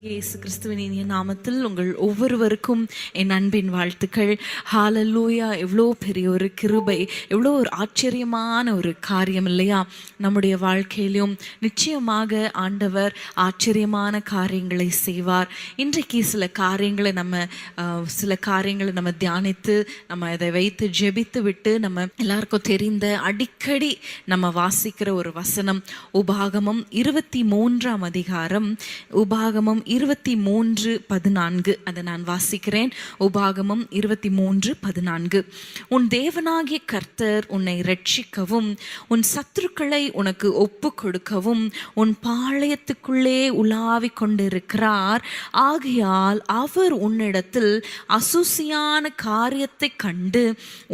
இயேசு கிறிஸ்துவின் இனிய நாமத்தில் உங்கள் ஒவ்வொருவருக்கும் என் அன்பின் வாழ்த்துக்கள். ஹalleluya. எவ்வளோ பெரிய ஒரு கிருபை, எவ்வளோ ஒரு ஆச்சரியமான ஒரு காரியம் இல்லையா? நம்முடைய வாழ்க்கையிலும் நிச்சயமாக ஆண்டவர் ஆச்சரியமான காரியங்களை செய்வார். இன்றைக்கு சில காரியங்களை நம்ம தியானித்து நம்ம அதை வைத்து ஜெபித்து விட்டு நம்ம எல்லாருக்கும் தெரிந்த அடிக்கடி நம்ம வாசிக்கிற ஒரு வசனம் உபாகமம் 23ஆம் அதிகாரம், உபாகமம் 23:14. அதை நான் வாசிக்கிறேன். உபாகமம் 23:14. உன் தேவனாகிய கர்த்தர் உன்னை இரட்சிக்கவும் உன் சத்துருக்களை உனக்கு ஒப்பு கொடுக்கவும் உன் பாளையத்துக்குள்ளே உலாவிக் கொண்டிருக்கிறார். ஆகையால் அவர் உன்னிடத்தில் அசூசியான காரியத்தை கண்டு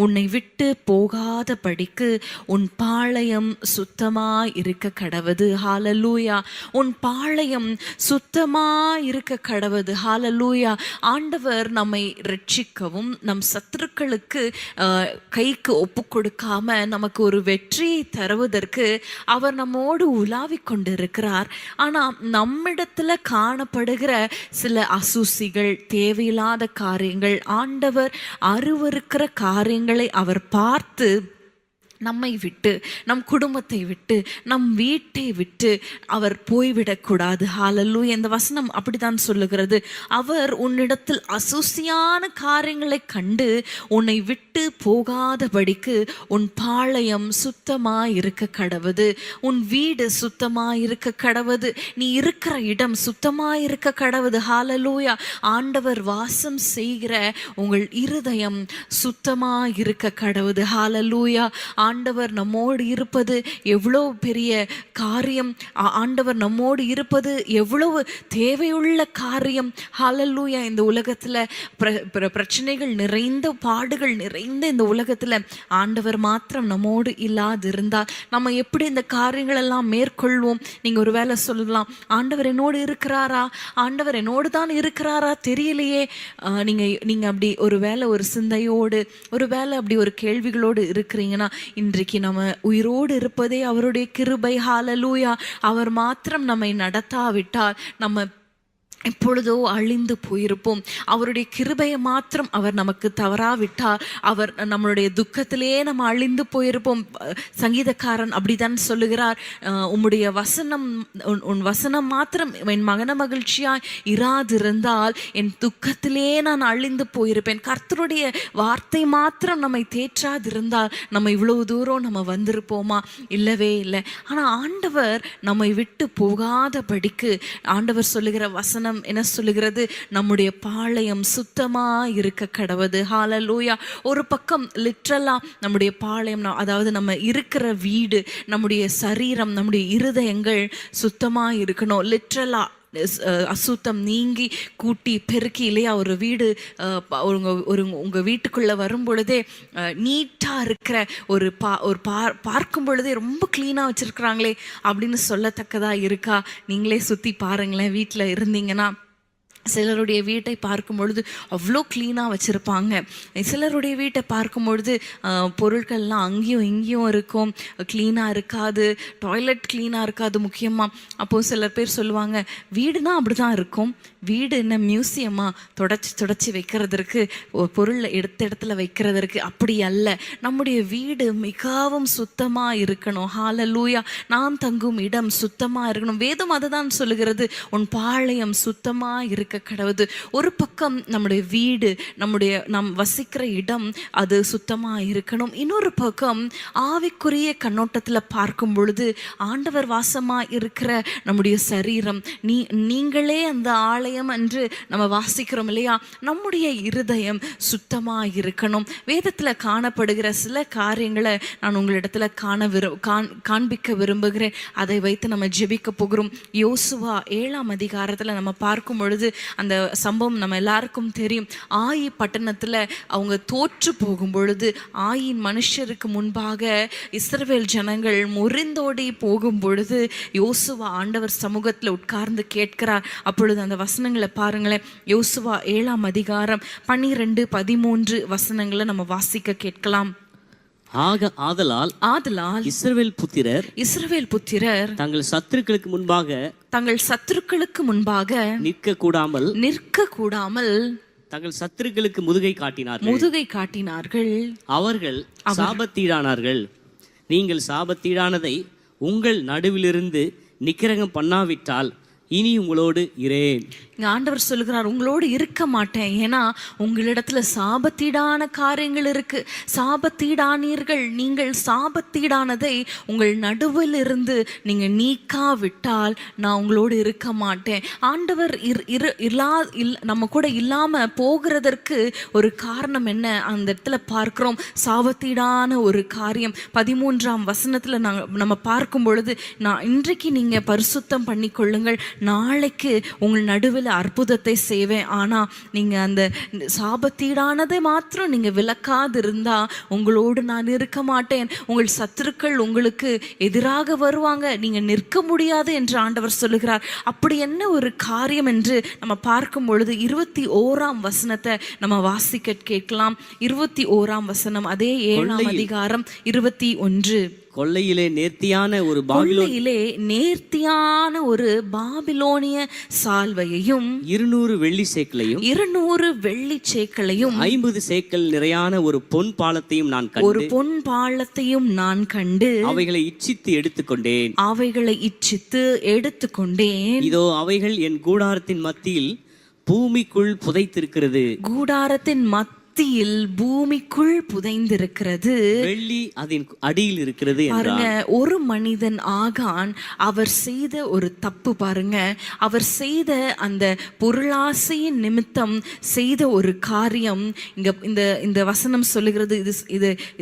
உன்னை விட்டு போகாதபடிக்கு உன் பாளையம் சுத்தமாய் இருக்க கடவது. ஹalleluya. உன் பாளையம் சுத்தமாய் இருக்க கடவது. ஹalleluya. ஆண்டவர் நம்மை ரட்சிக்கவும் நம் சத்துருக்களுக்கு கைக்கு ஒப்பு கொடுக்காம நமக்கு ஒரு வெற்றியை தருவதற்கு அவர் நம்மோடு உலாவிக் கொண்டிருக்கிறார். ஆனால் நம்மிடத்துல காணப்படுகிற சில அசூசிகள், தேவையில்லாத காரியங்கள், ஆண்டவர் அருவருக்கிற காரியங்களை அவர் பார்த்து நம்மை விட்டு, நம் குடும்பத்தை விட்டு, நம் வீட்டை விட்டு அவர் போய்விடக்கூடாது. ஹalleluya. இந்த வசனம் அப்படித்தான் சொல்லுகிறது. அவர் உன்னிடத்தில் அசூசியான காரியங்களை கண்டு உன்னை விட்டு போகாதபடிக்கு உன் பாளையம் சுத்தமாய் இருக்க கடவது, உன் வீடு சுத்தமாய் இருக்க கடவது, நீ இருக்கிற இடம் சுத்தமாய் இருக்க கடவது. ஹalleluya. ஆண்டவர் வாசம் செய்கிற உங்கள் இருதயம் சுத்தமாய் இருக்க கடவது. ஹalleluya. ஆண்டவர் நம்மோடு இருப்பது எவ்வளோ பெரிய காரியம், ஆண்டவர் நம்மோடு இருப்பது எவ்வளவு தேவையுள்ள காரியம். ஹalleluya. இந்த உலகத்தில் பிரச்சனைகள் நிறைந்த, பாடுகள் நிறைந்த இந்த உலகத்தில் ஆண்டவர் மாத்திரம் நம்மோடு இல்லாதிருந்தால் நம்ம எப்படி இந்த காரியங்கள் எல்லாம் மேற்கொள்வோம்? நீங்கள் ஒரு வேளை சொல்லலாம், ஆண்டவர் என்னோடு இருக்கிறாரா, ஆண்டவர் என்னோடு தான் இருக்கிறாரா தெரியலையே. நீங்கள் அப்படி ஒரு வேளை ஒரு சிந்தையோடு, ஒரு வேளை அப்படி ஒரு கேள்விகளோடு இருக்கிறீங்கன்னா, இன்றைக்கு நம்ம உயிரோடு இருப்பதே அவருடைய கிருபை. ஹalleluya. அவர் மாத்திரம் நம்மை நடத்தாவிட்டால் நம்ம எப்பொழுதோ அழிந்து போயிருப்போம். அவருடைய கிருபையை மாத்திரம் அவர் நமக்கு தவறாவிட்டார், அவர் நம்மளுடைய துக்கத்திலேயே நம்ம அழிந்து போயிருப்போம். சங்கீதக்காரன் அப்படித்தான் சொல்லுகிறார், உம்முடைய வசனம், உன் வசனம் மாத்திரம் என் மகன மகிழ்ச்சியாய் இராதிருந்தால் என் துக்கத்திலே நான் அழிந்து போயிருப்பேன். கர்த்தருடைய வார்த்தை மாத்திரம் நம்மை தேற்றாதிருந்தால் நம்ம இவ்வளவு தூரம் நம்ம வந்திருப்போமா? இல்லவே இல்லை. ஆனால் ஆண்டவர் நம்மை விட்டு போகாதபடிக்கு ஆண்டவர் சொல்லுகிற வசனம் என்ன சொல்லுகிறது? நம்முடைய பாளையம் சுத்தமா இருக்க கடவது. ஹalleluya. ஒரு பக்கம் லிட்ரலா நம்முடைய பாளையம், அதாவது நம்ம இருக்கிற வீடு, நம்முடைய சரீரம், நம்முடைய இருதயங்கள் சுத்தமா இருக்கணும். லிட்ரலா அசுத்தம் நீங்கி கூட்டி பெருக்கி இல்லையா, ஒரு வீடு உங்கள் வீட்டுக்குள்ளே வரும் பொழுதே நீட்டாக இருக்கிற ஒரு பார்க்கும் பொழுதே ரொம்ப க்ளீனாக வச்சுருக்குறாங்களே அப்படின்னு சொல்லத்தக்கதாக இருக்கா? நீங்களே சுற்றி பாருங்களேன். வீட்டில் இருந்தீங்கன்னா சிலருடைய வீட்டை பார்க்கும் பொழுது அவ்வளோ க்ளீனாக வச்சுருப்பாங்க. சிலருடைய வீட்டை பார்க்கும் பொழுது பொருட்கள்லாம் அங்கேயும் இங்கேயும் இருக்கும், க்ளீனாக இருக்காது, டாய்லெட் க்ளீனாக இருக்காது முக்கியமாக. அப்போது சிலர் பேர் சொல்லுவாங்க, வீடுனா அப்படி தான் இருக்கும், வீடு என்ன மியூசியமாக தொடச்சி வைக்கிறதற்கு, பொருள் எடுத்த இடத்துல வைக்கிறதற்கு? அப்படி அல்ல. நம்முடைய வீடு மிகவும் சுத்தமாக இருக்கணும். ஹalleluya. நாம் தங்கும் இடம் சுத்தமாக இருக்கணும். வேதம் அதை தான் சொல்லுகிறது, உன் பாளையம் சுத்தமாக இருக்க கடவுது. ஒரு பக்கம் நம்முடைய வீடு, நாம் வசிக்கிற இடம் அது சுத்தமாக இருக்கணும். இன்னொரு பக்கம் ஆவிக்குரிய கண்ணோட்டத்தில் பார்க்கும் பொழுது ஆண்டவர் வாசமாக இருக்கிற நம்முடைய சரீரம், நீங்களே அந்த ஆலயம் என்று நம்ம வாசிக்கிறோம் இல்லையா? நம்முடைய இருதயம் சுத்தமாக இருக்கணும். வேதத்தில் காணப்படுகிற சில காரியங்களை நான் உங்களிடத்துல காண்பிக்க விரும்புகிறேன். அதை வைத்து நம்ம ஜெபிக்க போகிறோம். யோசுவா 7ஆம் அதிகாரத்தில் நம்ம பார்க்கும் பொழுது அந்த சம்பவம் நம்ம எல்லாருக்கும் தெரியும். ஆயி பட்டணத்தில் அவங்க தோற்று போகும் பொழுது, ஆயின் மனுஷருக்கு முன்பாக இஸ்ரவேல் ஜனங்கள் முறிந்தோடி போகும் பொழுது யோசுவா ஆண்டவர் சமூகத்தில் உட்கார்ந்து கேட்கிறார். அப்பொழுது அந்த வசனங்களை பாருங்களேன். யோசுவா 7ஆம் அதிகாரம் 12-13 வசனங்களை நம்ம வாசிக்க கேட்கலாம். ஆதலால் இஸ்ரவேல் புத்திரர் தங்கள் சத்துருக்களுக்கு முன்பாக நிற்க கூடாமல் தங்கள் சத்துருக்களுக்கு முதுகை காட்டினார்கள். அவர்கள் சாபத்தீடானார்கள். நீங்கள் சாபத்தீடானதை உங்கள் நடுவிலிருந்து நிக்கிரகம் பண்ணாவிட்டால் இனி உங்களோடு இரேன். ஆண்டவர் சொல்லுகிறார், உங்களோடு இருக்க மாட்டேன். ஏன்னா உங்களிடத்துல சாபத்தீடான காரியங்கள் இருக்கு. சாபத்தீடானீர்கள். நீங்கள் சாபத்தீடானதை உங்கள் நடுவில் இருந்து நீங்க நீக்காவிட்டால் நான் உங்களோடு இருக்க மாட்டேன். ஆண்டவர் நம்ம கூட இல்லாம போகிறதற்கு ஒரு காரணம் என்ன? அந்த இடத்துல பார்க்கிறோம், சாபத்தீடான ஒரு காரியம். 13ஆம் வசனத்துல நம்ம பார்க்கும் பொழுது, நான் இன்றைக்கு நீங்க பரிசுத்தம் பண்ணி கொள்ளுங்கள், நாளைக்கு உங்கள் நடுவில் அற்புதத்தை செய்வேன். ஆனா நீங்க அந்த சாபத்தீடானதை மாத்திரம் நீங்க விலக்காது இருந்தா உங்களோடு நான் இருக்க மாட்டேன். உங்கள் சத்துருக்கள் உங்களுக்கு எதிராக வருவாங்க, நீங்க நிற்க முடியாது என்று ஆண்டவர் சொல்லுகிறார். அப்படி என்ன ஒரு காரியம் என்று நம்ம பார்க்கும் பொழுது 21ஆம் வசனத்தை நம்ம வாசிக்க கேட்கலாம். 21ஆம் வசனம், அதே 7ஆம் அதிகாரம் 21. கொள்ளையிலே நேர்த்தியான ஒரு பாபிலோனிய சால்வையையும் 200 வெள்ளி சேக்கலையும் 50 சேக்கல் நிறையான ஒரு பொன் பாலத்தையும் நான் கண்டு அவைகளை இச்சித்து எடுத்துக்கொண்டேன். இதோ அவைகள் என் கூடாரத்தின் மத்தியில் பூமிக்குள் புதைத்திருக்கிறது. பூமிக்குள் புதைந்திருக்கிறது, வெள்ளி அதன் அடியில் இருக்கிறது. பாருங்க, ஒரு மனிதன் ஆகான் அவர் செய்த ஒரு தப்பு. பாருங்க, அவர் செய்த அந்த பொருளாசையின் நிமித்தம் செய்த ஒரு காரியம். இந்த வசனம் சொல்லுகிறது,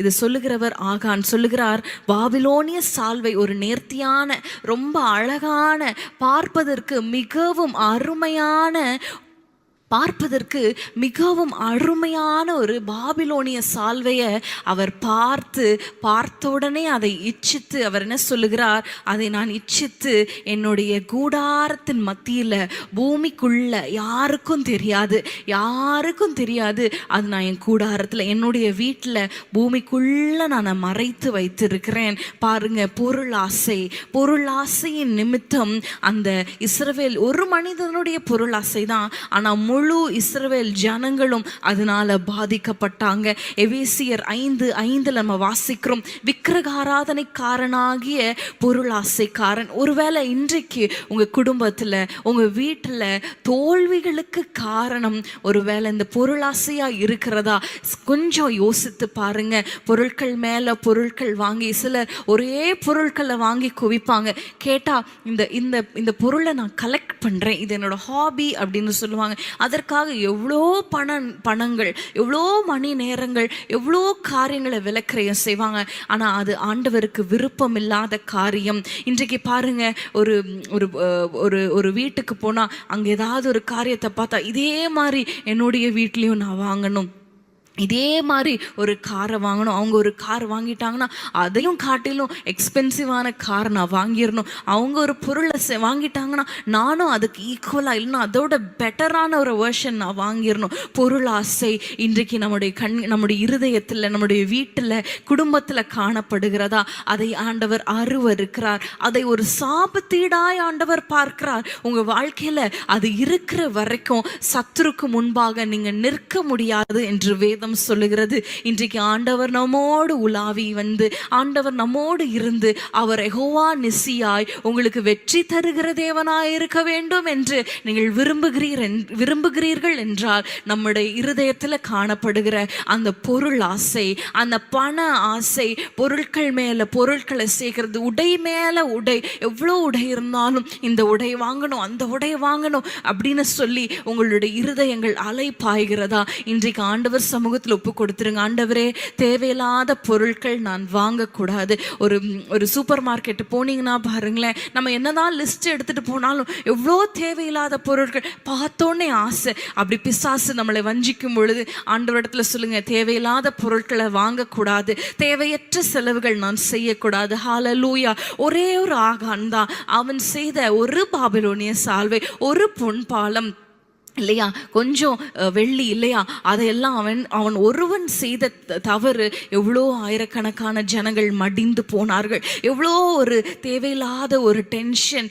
இது சொல்லுகிறவர் ஆகான் சொல்லுகிறார், பாபிலோனிய சால்வை, ஒரு நேர்த்தியான ரொம்ப அழகான பார்ப்பதற்கு மிகவும் அருமையான ஒரு பாபிலோனிய சால்வையை அவர் பார்த்த உடனே அதை இச்சித்து, அவர் என்ன சொல்லுகிறார், அதை நான் இச்சித்து என்னுடைய கூடாரத்தின் மத்தியில் பூமிக்குள்ள யாருக்கும் தெரியாது, அது நான் என் கூடாரத்தில் என்னுடைய வீட்டில் பூமிக்குள்ள நான் மறைத்து வைத்திருக்கிறேன். பாருங்க, பொருளாசையின் நிமித்தம் அந்த இஸ்ரவேல், ஒரு மனிதனுடைய பொருளாசை தான், ஆனால் முழு இஸ்ரவேல் ஜனங்களும் அதனால பாதிக்கப்பட்டாங்க. எபேசியர் 5:5 நம்ம வாசிக்கிறோம், விக்கிரகாராதனைக்காரனாகிய பொருளாசைக்காரன். ஒருவேளை இன்றைக்கு உங்க குடும்பத்துல, உங்க வீட்டுல தோல்விகளுக்கு காரணம் ஒருவேளை இந்த பொருளாசையா இருக்கிறதா? கொஞ்சம் யோசித்து பாருங்க. பொருட்கள் மேல பொருட்கள் வாங்கி, சிலர் ஒரே பொருட்களை வாங்கி குவிப்பாங்க. கேட்டா இந்த பொருளை நான் கலெக்ட் பண்றேன், இது என்னோட ஹாபி அப்படின்னு சொல்லுவாங்க. அதற்காக எவ்வளோ பணங்கள், எவ்வளோ மணி நேரங்கள், எவ்வளோ காரியங்களை விலக்கிரயம் செய்வாங்க. ஆனால் அது ஆண்டவருக்கு விருப்பம் இல்லாத காரியம். இன்றைக்கு பாருங்க, ஒரு வீட்டுக்கு போனால் அங்கே ஏதாவது ஒரு காரியத்தை பார்த்தா, இதே மாதிரி என்னுடைய வீட்லேயும் நான் வாங்கணும், இதே மாதிரி ஒரு காரை வாங்கணும். அவங்க ஒரு கார் வாங்கிட்டாங்கன்னா அதையும் காட்டிலும் எக்ஸ்பென்சிவான கார் நான் வாங்கிடணும். அவங்க ஒரு பொருளை வாங்கிட்டாங்கன்னா நானும் அதுக்கு ஈக்குவலாக, இல்லைன்னா அதோட பெட்டரான ஒரு வெர்ஷன் நான் வாங்கிடணும். பொருளாசை இன்றைக்கு நம்முடைய இருதயத்தில், நம்முடைய வீட்டில், குடும்பத்தில் காணப்படுகிறதா? அதை ஆண்டவர் அருவருக்கிறார். அதை ஒரு சாபத்தீடாய் ஆண்டவர் பார்க்கிறார். உங்கள் வாழ்க்கையில் அது இருக்கிற வரைக்கும் சத்துருக்கு முன்பாக நீங்கள் நிற்க முடியாது என்று வேதம் சொல்லுகிறது. இன்றைக்கு ஆண்டவர் நம்மோடு உலாவி வந்து, ஆண்டவர் நம்மோடு இருந்து, அவர் யெகோவா நிசியாய் உங்களுக்கு வெற்றி தருகிற தேவனாய் இருக்க வேண்டும் என்று நீங்கள் விரும்புகிறீர்கள் என்றால், நம்முடைய இருதயத்தில் காணப்படுகிற அந்த பொருள் ஆசை, அந்த பண ஆசை, பொருட்கள் மேல பொருட்களை சேர்க்கிறது, உடை மேல உடை, எவ்வளோ உடை இருந்தாலும் இந்த உடை வாங்கணும், அந்த உடை வாங்கணும் அப்படின்னு சொல்லி உங்களுடைய இருதயங்கள் அலை பாய்கிறதா? இன்றைக்கு ஆண்டவர் சமூகத்தில் ஒப்பு கொடுத்துருங்க. ஆண்டவரே, தேவையில்லாத பொருட்கள் நான் வாங்கக்கூடாது. ஒரு சூப்பர் மார்க்கெட்டு போனீங்கன்னா பாருங்களேன், நம்ம என்னதான் லிஸ்ட் எடுத்துட்டு போனாலும் எவ்வளோ தேவையில்லாத பொருட்கள், பார்த்தோன்னே ஆசை. அப்படி பிசாசு நம்மளை வஞ்சிக்கும் பொழுது ஆண்டவரிடத்துல சொல்லுங்க, தேவையில்லாத பொருட்களை வாங்கக்கூடாது, தேவையற்ற செலவுகள் நான் செய்யக்கூடாது. ஹல்லேலூயா. ஒரே ஒரு ஆகான் தான், அவன் செய்த ஒரு பாபிலோனிய சால்வை, ஒரு பொன் பாலம், இல்லையா, கொஞ்சம் வெள்ளி இல்லையா, அதையெல்லாம் அவன் ஒருவன் செய்த தவறு எவ்வளோ ஆயிரக்கணக்கான ஜனங்கள் மடிந்து போனார்கள். எவ்வளோ ஒரு தேவையில்லாத ஒரு டென்ஷன்,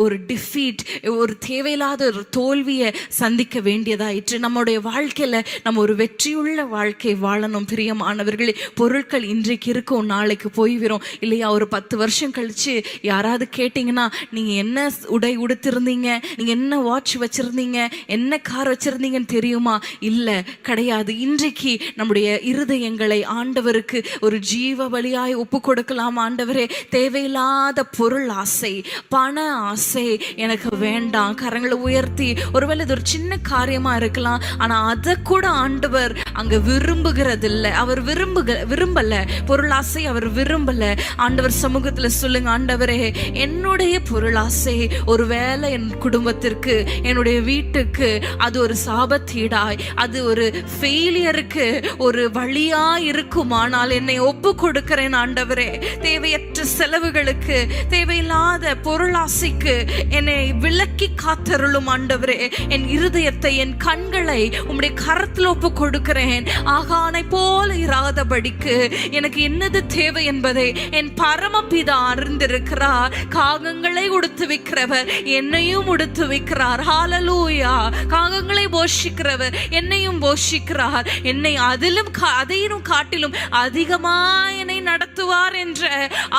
ஒரு டிஃபீட், ஒரு தேவையில்லாத ஒரு தோல்வியை சந்திக்க வேண்டியதாயிற்று. நம்முடைய வாழ்க்கையில் நம்ம ஒரு வெற்றியுள்ள வாழ்க்கை வாழணும் பிரியமானவர்களே. பொருட்கள் இன்றைக்கு இருக்கும், நாளைக்கு போய்விடும் இல்லையா. ஒரு 10 வருஷம் கழிச்சு யாராவது கேட்டிங்கன்னா, நீங்கள் என்ன உடை உடுத்திருந்தீங்க, நீங்கள் என்ன வாட்ச் வச்சுருந்தீங்க, என்ன கார் வச்சிருந்தீங்கன்னு தெரியுமா? இல்லை, கிடையாது. இன்றைக்கு நம்முடைய இருதயங்களை ஆண்டவருக்கு ஒரு ஜீவ பலியாய் ஒப்பு கொடுக்கலாம். ஆண்டவரே, தேவையில்லாத பொருள் ஆசை, பண ஆசை எனக்கு வேண்டாம். கரங்களை உயர்த்தி, ஒருவேளை இது ஒரு சின்ன காரியமா இருக்கலாம், ஆனா அதை கூட ஆண்டவர் அங்க விரும்புகிறதில்லை. அவர் விரும்பல பொருள் ஆசை, அவர் விரும்பல. ஆண்டவர் சமூகத்துல சொல்லுங்க, ஆண்டவரே, என்னுடைய பொருள் ஆசை ஒருவேளை என் குடும்பத்திற்கு, என்னுடைய வீட்டுக்கு அது ஒரு சாபத்தீடாய், அது ஒரு ஃபெயிலியருக்கு ஒரு வழியா இருக்குமானால் என்னை ஒப்பு கொடுக்கிறேன் ஆண்டவரே. தேவையற்ற செலவுகளுக்கு, தேவையில்லாத பொருளாசைக்கு என்னை விலக்கி காத்தருளும் ஆண்டவரே. என் இருதயத்தை, என் கண்களை உம்முடைய கரத்தில் ஒப்பு கொடுக்கிறேன். ஆகானை போல இராதபடிக்கு எனக்கு என்னது தேவை என்பதை என் பரமபிதா அறிந்திருக்கிறார். காகங்களை உடுத்து வைக்கிறவர் என்னையும் உடுத்து வைக்கிறார். ஹல்லேலூயா. காகங்களை போஷிக்கிறவர் என்னையும் போஷிக்கிறார். என்னை அதையும் காட்டிலும் அதிகமாக என்னை நடத்துவார் என்ற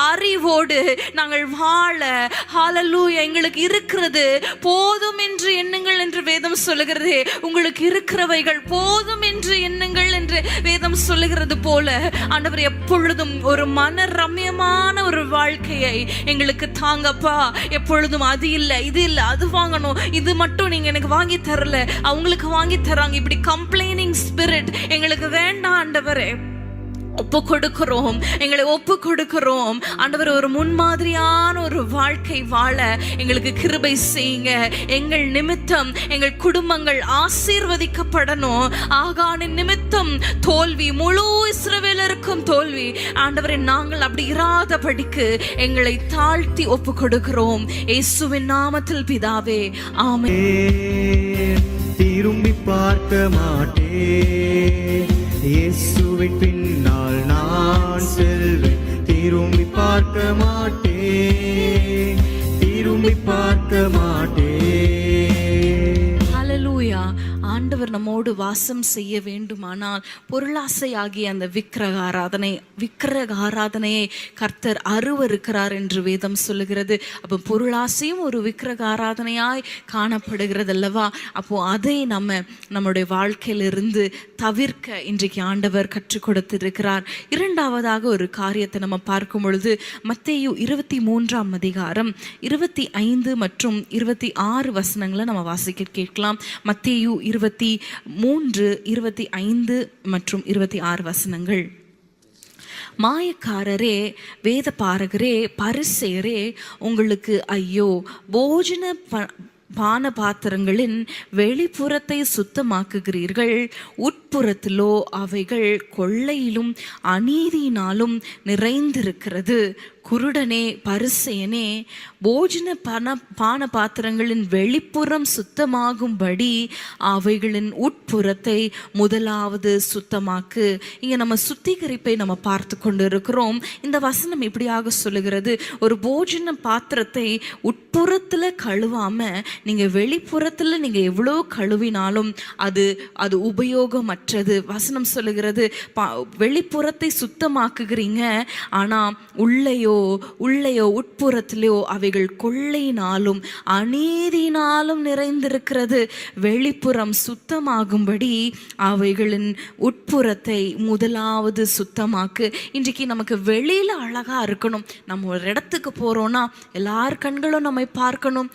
அறிவோடு நாங்கள் வாழ, ஹல்லேலூயா, எங்களுக்கு இருக்கிறது போதும் என்று எண்ணுங்கள் என்று வேதம் சொல்லுகிறது. உங்களுக்கு இருக்கிறவைகள் போதும் என்று எண்ணுங்கள் என்று வேதம் சொல்லுகிறது போல ஆண்டவர் எப்பொழுதும் ஒரு மன ரம்யமான ஒரு வாழ்க்கையை எங்களுக்கு தாங்கப்பா. எப்பொழுதும் அது இல்லை, இது இல்லை, அது வாங்கணும், இது மட்டும் நீங்க எனக்கு வாங்கி தரல, அவங்களுக்கு வாங்கி தராங்க, இப்படி கம்ப்ளைனிங் ஸ்பிரிட் எங்களுக்கு வேண்டாம் ஆண்டவரே. ஒப்பு கொடுக்கிறோம், எங்களை ஒப்பு கொடுக்கிறோம் ஆண்டவர். ஒரு முன்மாதிரியான ஒரு வாழ்க்கை வாழ எங்களுக்கு கிருபை செய்யுங்க. எங்கள் நிமித்தம் எங்கள் குடும்பங்கள் ஆசீர்வதிக்கப்படணும். ஆகானின் நிமித்தம் தோல்வி, முழு இஸ்ரவேலருக்கும் தோல்வி ஆண்டவரே, நாங்கள் அப்படி இராதபடிக்கு எங்களை தாழ்த்தி ஒப்பு கொடுக்கிறோம் இயேசுவின் நாமத்தில் பிதாவே, ஆமென். திரும்பி பார்க்க மாட்டேன், இயேசுவின் பின்னால் நான் செல்வேன். திரும்பி பார்க்க மாட்டேன், திரும்பி பார்க்க மாட்டேன். ஹல்லேலூயா. ஆண்டவர் நம்மோடு வாசம் செய்ய வேண்டுமானால் பொருளாசையாகிய அந்த விக்கிரக ஆராதனையை கர்த்தர் அருவருக்கிறார் என்று வேதம் சொல்லுகிறது. அப்போ பொருளாசையும் ஒரு விக்கிரக ஆராதனையாய் காணப்படுகிறது அல்லவா. அப்போ அதை நம்முடைய வாழ்க்கையிலிருந்து தவிர்க்க இன்றைக்கு ஆண்டவர் கற்றுக் கொடுத்திருக்கிறார். இரண்டாவதாக ஒரு காரியத்தை நம்ம பார்க்கும் பொழுது மத்தேயு 23ஆம் அதிகாரம் 25 மற்றும் 26 வசனங்களை நம்ம வாசிக்க கேட்கலாம். மத்தேயு 23, 25 மற்றும் 26 வசனங்கள். மாயக்காரரே, வேத பாரகரே, பரிசேயரே, உங்களுக்கு ஐயோ! போஜன பான பாத்திரங்களின் வெளிப்புறத்தை சுத்தமாக்குகிறீர்கள், உட்புறத்திலோ அவைகள் கொள்ளையிலும் அநீதியினாலும் நிறைந்திருக்கிறது. குருடனே, பரிசேயனே, போஜன பான பாத்திரங்களின் வெளிப்புறம் சுத்தமாகும்படி அவைகளின் உட்புறத்தை முதலாவது சுத்தமாக்கு. இங்க நம்ம சுத்திகரிப்பை நம்ம பார்த்து கொண்டு இருக்கிறோம். இந்த வசனம் இப்படியாக சொல்லுகிறது, ஒரு போஜன பாத்திரத்தை உட்புறத்துல கழுவாம நீங்க வெளிப்புறத்துல நீங்க எவ்வளோ கழுவினாலும் அது உபயோகமற்றது. வசனம் சொல்லுகிறது, வெளிப்புறத்தை சுத்தமாக்குகிறீங்க, ஆனா உள்ளேயோ உட்புறத்திலேயோ அவைகள் கொள்ளையினாலும் அநீதியினாலும் நிறைந்திருக்கிறது. வெளிப்புறம் சுத்தமாகும்படி அவைகளின் உட்புறத்தை முதலாவது சுத்தமாக்கு. இன்றைக்கு நமக்கு வெளியில அழகா இருக்கணும். நம்ம ஒரு இடத்துக்கு போறோம்னா எல்லார் கண்களும் நம்மை பார்க்கணும்.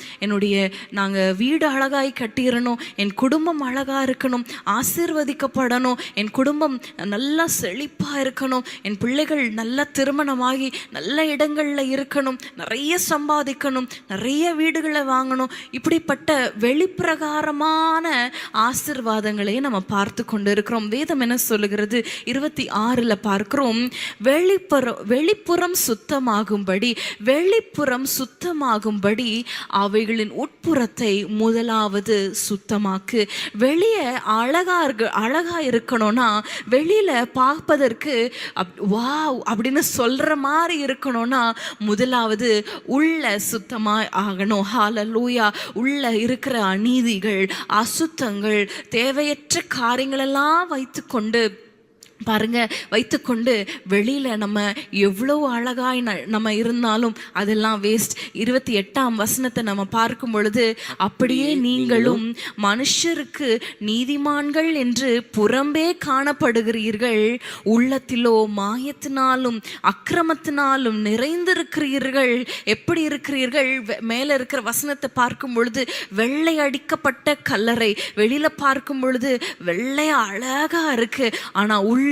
நாங்கள் வீடு அழகாய் கட்டிடணும், என் குடும்பம் அழகா இருக்கணும், ஆசீர்வதிக்கப்படணும், என் குடும்பம் நல்லா செழிப்பா இருக்கணும், என் பிள்ளைகள் நல்லா திருமணமாகி நல்ல இடங்கள்ல இருக்கணும், நிறைய சம்பாதிக்கணும், நிறைய வீடுகளை வாங்கணும், இப்படிப்பட்ட வெளிப்பிரகாரமான ஆசீர்வாதங்களை நம்ம பார்த்து கொண்டு இருக்கிறோம். வேதம் என்ன சொல்லுகிறது? 26 பார்க்கிறோம், வெளிப்புறம் சுத்தமாகும்படி அவைகளின் உட்புறத்தை முதலாவது சுத்தமாக்கு. வெளியே அழகா இருக்கணும்னா, வெளியில பார்ப்பதற்கு வாவ் அப்படின்னு சொல்ற மாதிரி இருக்கணும்னா, முதலாவது உள்ள சுத்தமா ஆகணும். ஹல்லேலூயா. உள்ள இருக்கிற அநீதிகள், அசுத்தங்கள், தேவையற்ற காரியங்கள் எல்லாம் வைத்துக்கொண்டு வெளியில நம்ம எவ்வளவு அழகாய் நம்ம இருந்தாலும் அதெல்லாம் வேஸ்ட். 28 நம்ம பார்க்கும் பொழுது, அப்படியே நீங்களும் மனுஷருக்கு நீதிமான்கள் என்று புறம்பே காணப்படுகிறீர்கள், உள்ளத்திலோ மாயத்தினாலும் அக்கிரமத்தினாலும் நிறைந்திருக்கிறீர்கள். எப்படி இருக்கிறீர்கள்? மேல இருக்கிற வசனத்தை பார்க்கும் பொழுது வெள்ளை அடிக்கப்பட்ட கல்லறை, வெளியில பார்க்கும் பொழுது வெள்ளையா அழகா இருக்கு, ஆனா உள்ள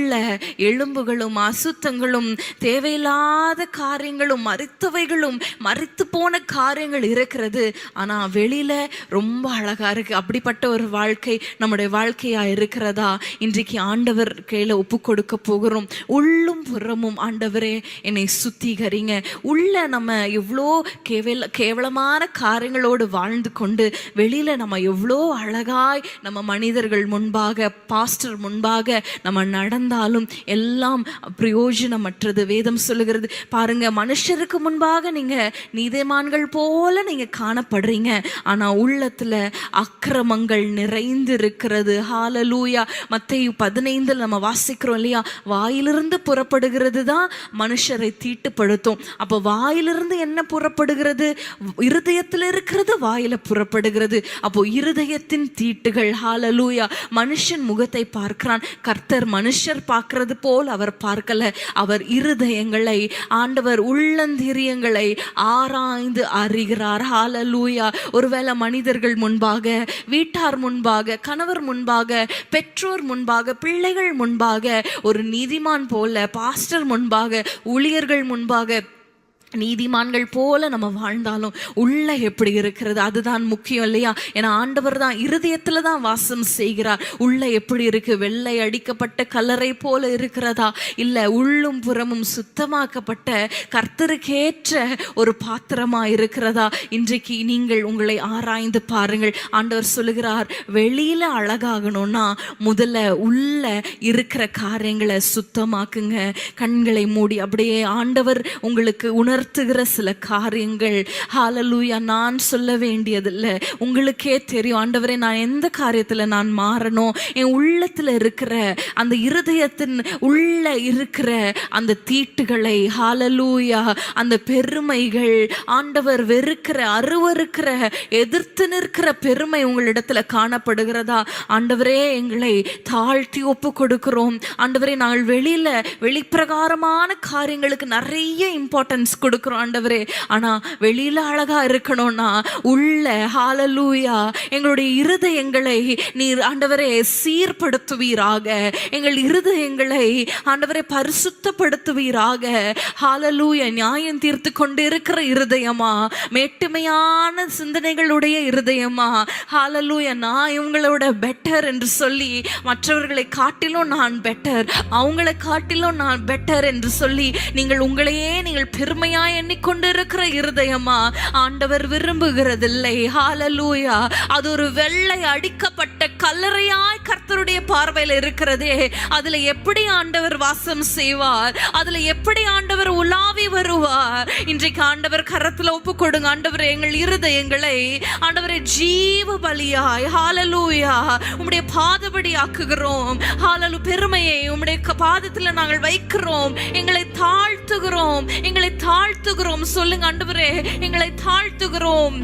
எலும்புகளும் அசுத்தங்களும் தேவையில்லாத காரியங்களும் மரித்தவைகளும் மரித்து போன காரியங்கள் இருக்கிறது. ஆனா வெளியில ரொம்ப அழகா இருக்கு. அப்படிப்பட்ட ஒரு வாழ்க்கை நம்முடைய வாழ்க்கையா இருக்கிறதா? இன்றைக்கு ஆண்டவர் கையில ஒப்பு கொடுக்க போகிறோம். உள்ளும் புறமும் ஆண்டவரே என்னை சுத்திகரிங்க. உள்ள நம்ம எவ்வளோ கேவலமான காரியங்களோடு வாழ்ந்து கொண்டு வெளியில நம்ம எவ்வளோ அழகாய் நம்ம மனிதர்கள் முன்பாக, பாஸ்டர் முன்பாக நம்ம நடந்தாலும் எல்லாம் பிரயோஜனமற்றது. வேதம் சொல்லுகிறது பாருங்க, மனுஷருக்கு முன்பாக நீங்க நீதிமான்கள் போல நீங்க காணப்படுறீங்க, ஆனா உள்ளத்துல அக்கிரமங்கள் நிறைந்து இருக்கிறது. ஹல்லேலூயா. மத்தேயு 15 நம்ம வாசிக்கிறோம் இல்லையா? வாயிலிருந்து புறப்படுகிறது தான் மனுஷரை தீட்டுப்படுத்தும். அப்போ வாயிலிருந்து என்ன புறப்படுகிறது? இருதயத்தில் இருக்கிறது வாயில புறப்படுகிறது. அப்போ இருதயத்தின் தீட்டுகள். ஹல்லேலூயா. மனுஷன் முகத்தை பார்க்கிறான், கர்த்தர் மனுஷர் பார்க்கிறது போல் அவர் பார்க்கல. அவர் இருதயங்களை, ஆண்டவர் உள்ளந்திரியங்களை ஆராய்ந்து அறிகிறார். ஹல்லேலூயா. ஒருவேளை மனிதர்கள் முன்பாக, வீட்டார் முன்பாக, கணவர் முன்பாக, பெற்றோர் முன்பாக, பிள்ளைகள் முன்பாக ஒரு நீதிமான் போல, பாஸ்டர் முன்பாக, ஊழியர்கள் முன்பாக நீதிமான்கள் போல நம்ம வாழ்ந்தாலும் உள்ள எப்படி இருக்கிறது? அதுதான் முக்கியம் இல்லையா? ஏன்னா ஆண்டவர் தான் இருதயத்துல தான் வாசம் செய்கிறார். உள்ள எப்படி இருக்கு? வெள்ளை அடிக்கப்பட்ட கல்லறை போல இருக்கிறதா? இல்ல உள்ளும் புறமும் சுத்தமாக்கப்பட்ட கர்த்தருக்கேற்ற ஒரு பாத்திரமா இருக்கிறதா? இன்றைக்கு நீங்கள் உங்களை ஆராய்ந்து பாருங்கள். ஆண்டவர் சொல்லுகிறார், வெளியில அழகாகணும்னா முதல்ல உள்ள இருக்கிற காரியங்களை சுத்தமாக்குங்க. கண்களை மூடி அப்படியே ஆண்டவர் உங்களுக்கு உணர்த்துகிற சில காரியங்கள், ஹல்லேலூயா, நான் சொல்ல வேண்டியதில்லை, உங்களுக்கே தெரியும். ஆண்டவரே, நான் எந்த காரியத்தில் நான் மாறணும்? என் உள்ளத்தில் இருக்கிற அந்த இருதயத்தின் உள்ள இருக்கிற அந்த தீட்டுகளை, ஹல்லேலூயா, அந்த பெருமைகள், ஆண்டவர் வெறுக்கிற, அருவருக்கிற, எதிர்த்து நிற்கிற பெருமை உங்களிடத்துல காணப்படுகிறதா? ஆண்டவரே, எங்களை தாழ்த்தி ஒப்பு கொடுக்கிறோம். ஆண்டவரே, நாங்கள் வெளிப்பிரகாரமான காரியங்களுக்கு நிறைய இம்பார்ட்டன்ஸ் கொடுக்கிறோம் ஆண்டவரே. ஆனா வெளியில அழகா இருக்கணும்னா உள்ள, ஹல்லேலூயா, எங்களுடைய இருதயங்களை நீர் ஆண்டவரே சீர்படுத்துவீராக. எங்கள் இருதயங்களை ஆண்டவரே பரிசுத்தப்படுத்துவீராக. ஹல்லேலூயா. நியாயம் தீர்த்து கொண்டு இருக்கிற இருதயமா, மேட்டுமையான சிந்தனைகளுடைய இருதயமா, ஹல்லேலூயா, நான் இவங்களோட பெட்டர் என்று சொல்லி, மற்றவர்களை காட்டிலும் நான் பெட்டர், அவங்களை காட்டிலும் நான் பெட்டர் என்று சொல்லி நீங்கள் உங்களையே நீங்கள் பெருமையா எண்ணிக்கொண்டு இருக்கிற இருதயமா ஆண்டவர் விரும்புகிறதில்லை. ஹல்லேலூயா. அது ஒரு வெள்ளை அடிக்கப்பட்ட கல்லறையாய் கர்த்தருடைய பார்வையில் இருக்கிறதே. அதுல எப்படி ஆண்டவர் வாசம் செய்வார்? அதுல எப்படி ஆண்டவர் உலாவி வருவார்? இன்றைக்கு ஆண்டவர் கரத்துல ஒப்பு கொடுங்க. ஆண்டவரே, எங்கள் இருதயங்களை ஆண்டவரே ஜீவ பலியாய், ஹல்லேலூயா, உம்முடைய பாதபடி ஆக்குகிறோம். ஹல்லேலூயா. பெருமையை உம்முடைய பாதத்துல நாங்கள் வைக்கிறோம். எங்களை தாழ்த்துகிறோம். சொல்லுங்க ஆண்டவரே, எங்களை தாழ்த்துகிறோம்.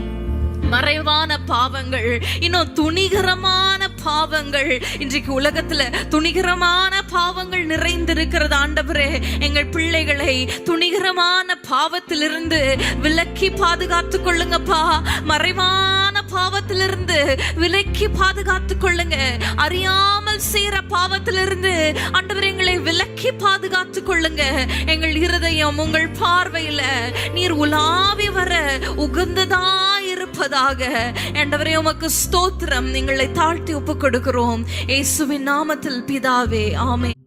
மறைவான பாவங்கள், இன்னும் துணிகரமான பாவங்கள், இன்றைக்கு உலகத்துல துணிகரமான பாவங்கள் நிறைந்திருக்கிறது. ஆண்டவரே, எங்கள் பிள்ளைகளை துணிகரமான பாவத்திலிருந்து விலக்கி பாதுகாத்து கொள்ளுங்கப்பா. மறைவான பாவத்தில் பாவத்திலிருந்து விலக்கி பாதுகாத்துக் கொள்ளுங்க. அறியாமல் செய்யற பாவத்திலிருந்து ஆண்டவரே எங்களை விலக்கி பாதுகாத்துக் கொள்ளுங்க. எங்கள் இருதயம் உங்கள் பார்வையில நீர் உலாவி வர உகந்ததா இருப்பதாக. ஆண்டவரே உமக்கு ஸ்தோத்திரம். எங்களை தாழ்த்தி ஒப்புக் கொடுக்கிறோம். இயேசுவின் நாமத்தில் பிதாவே, ஆமென்.